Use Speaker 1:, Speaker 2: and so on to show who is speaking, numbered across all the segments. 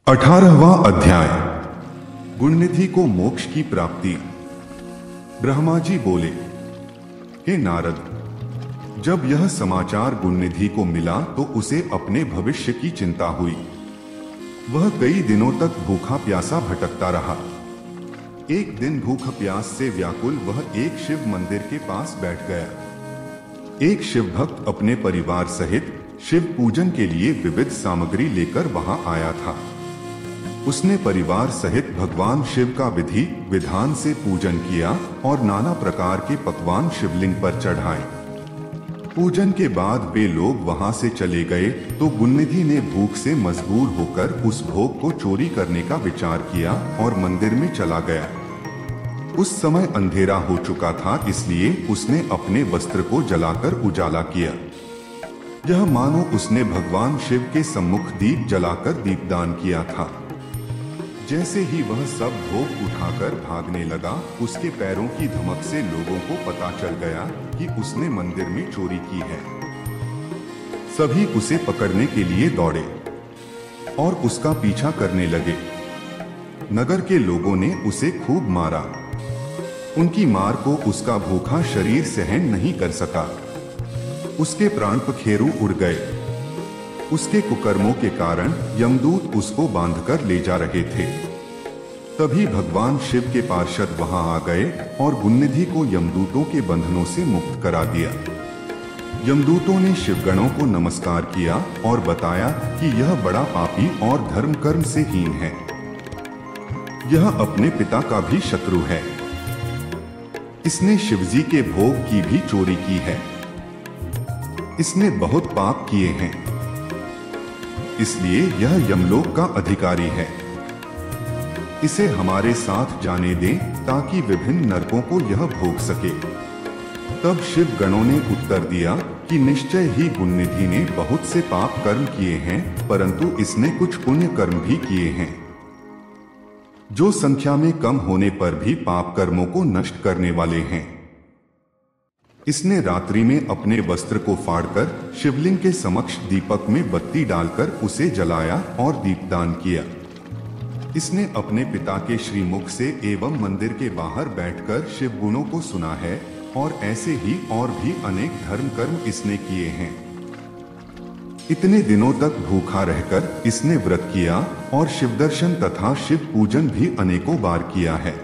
Speaker 1: 18वां अध्याय। गुणनिधि को मोक्ष की प्राप्ति। ब्रह्मा जी बोले, हे नारद, जब यह समाचार गुणनिधि को मिला तो उसे अपने भविष्य की चिंता हुई। वह कई दिनों तक भूखा प्यासा भटकता रहा। एक दिन भूख प्यास से व्याकुल वह एक शिव मंदिर के पास बैठ गया। एक शिव भक्त अपने परिवार सहित शिव पूजन के लिए विविध सामग्री लेकर वहां आया था। उसने परिवार सहित भगवान शिव का विधि विधान से पूजन किया और नाना प्रकार के पकवान शिवलिंग पर चढ़ाए। पूजन के बाद वे लोग वहां से चले गए तो गुणनिधि ने भूख से मजबूर होकर उस भोग को चोरी करने का विचार किया और मंदिर में चला गया। उस समय अंधेरा हो चुका था, इसलिए उसने अपने वस्त्र को जलाकर उजाला किया। यह मानो उसने भगवान शिव के सम्मुख दीप जलाकर दीपदान किया था। जैसे ही वह सब भोग उठाकर भागने लगा, उसके पैरों की धमक से लोगों को पता चल गया कि उसने मंदिर में चोरी की है। सभी उसे पकड़ने के लिए दौड़े और उसका पीछा करने लगे। नगर के लोगों ने उसे खूब मारा। उनकी मार को उसका भूखा शरीर सहन नहीं कर सका। उसके प्राण पखेरु उड़ गए। उसके कुकर्मों के कारण यमदूत उसको बांधकर ले जा रहे थे। तभी भगवान शिव के पार्षद वहां आ गए और गुणनिधि को यमदूतों के बंधनों से मुक्त करा दिया। यमदूतों ने शिवगणों को नमस्कार किया और बताया कि यह बड़ा पापी और धर्म कर्म से हीन है। यह अपने पिता का भी शत्रु है। इसने शिवजी के भोग की भी चोरी की है। इसने बहुत पाप किए हैं, इसलिए यह यमलोक का अधिकारी है। इसे हमारे साथ जाने दें ताकि विभिन्न नरकों को यह भोग सके। तब शिव गणों ने उत्तर दिया कि निश्चय ही गुणनिधि ने बहुत से पाप कर्म किए हैं, परंतु इसने कुछ पुण्य कर्म भी किए हैं, जो संख्या में कम होने पर भी पाप कर्मों को नष्ट करने वाले हैं। इसने रात्रि में अपने वस्त्र को फाड़कर शिवलिंग के समक्ष दीपक में बत्ती डालकर उसे जलाया और दीपदान किया। इसने अपने पिता के श्रीमुख से एवं मंदिर के बाहर बैठकर शिव गुणों को सुना है और ऐसे ही और भी अनेक धर्म कर्म इसने किए हैं। इतने दिनों तक भूखा रहकर इसने व्रत किया और शिव दर्शन तथा शिव पूजन भी अनेकों बार किया है।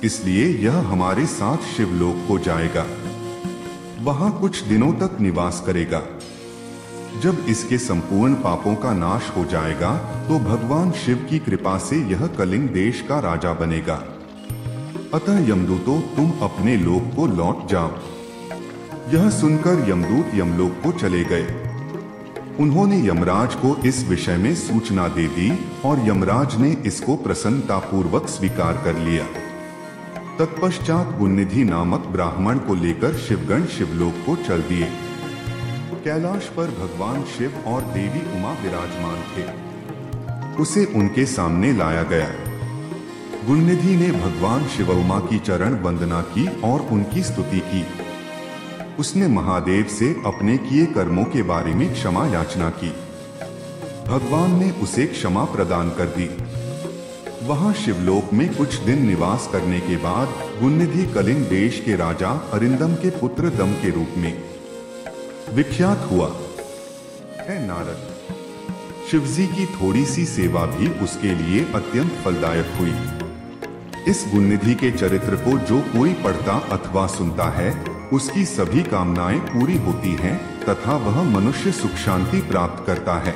Speaker 1: इसलिए यह हमारे साथ शिवलोक को जाएगा, वहां कुछ दिनों तक निवास करेगा। जब इसके संपूर्ण पापों का नाश हो जाएगा तो भगवान शिव की कृपा से यह कलिंग देश का राजा बनेगा। अतः यमदूतों, तुम अपने लोक को लौट जाओ। यह सुनकर यमदूत यमलोक को चले गए। उन्होंने यमराज को इस विषय में सूचना दे दी और यमराज ने इसको प्रसन्नतापूर्वक स्वीकार कर लिया। तत्पश्चात गुणनिधि नामक ब्राह्मण को लेकर शिवगण शिवलोक को चल दिए। कैलाश पर भगवान शिव और देवी उमा विराजमान थे। उसे उनके सामने लाया गया। गुणनिधि ने भगवान शिव उमा की चरण वंदना की और उनकी स्तुति की। उसने महादेव से अपने किए कर्मों के बारे में क्षमा याचना की। भगवान ने उसे क्षमा प्रदान कर दी। वहां शिवलोक में कुछ दिन निवास करने के बाद गुणनिधि कलिंग देश के राजा अरिंदम के पुत्र दम के रूप में विख्यात हुआ। है नारद, शिवजी की थोड़ी सी सेवा भी उसके लिए अत्यंत फलदायक हुई। इस गुणनिधि के चरित्र को जो कोई पढ़ता अथवा सुनता है, उसकी सभी कामनाएं पूरी होती हैं तथा वह मनुष्य सुख शांति प्राप्त करता है।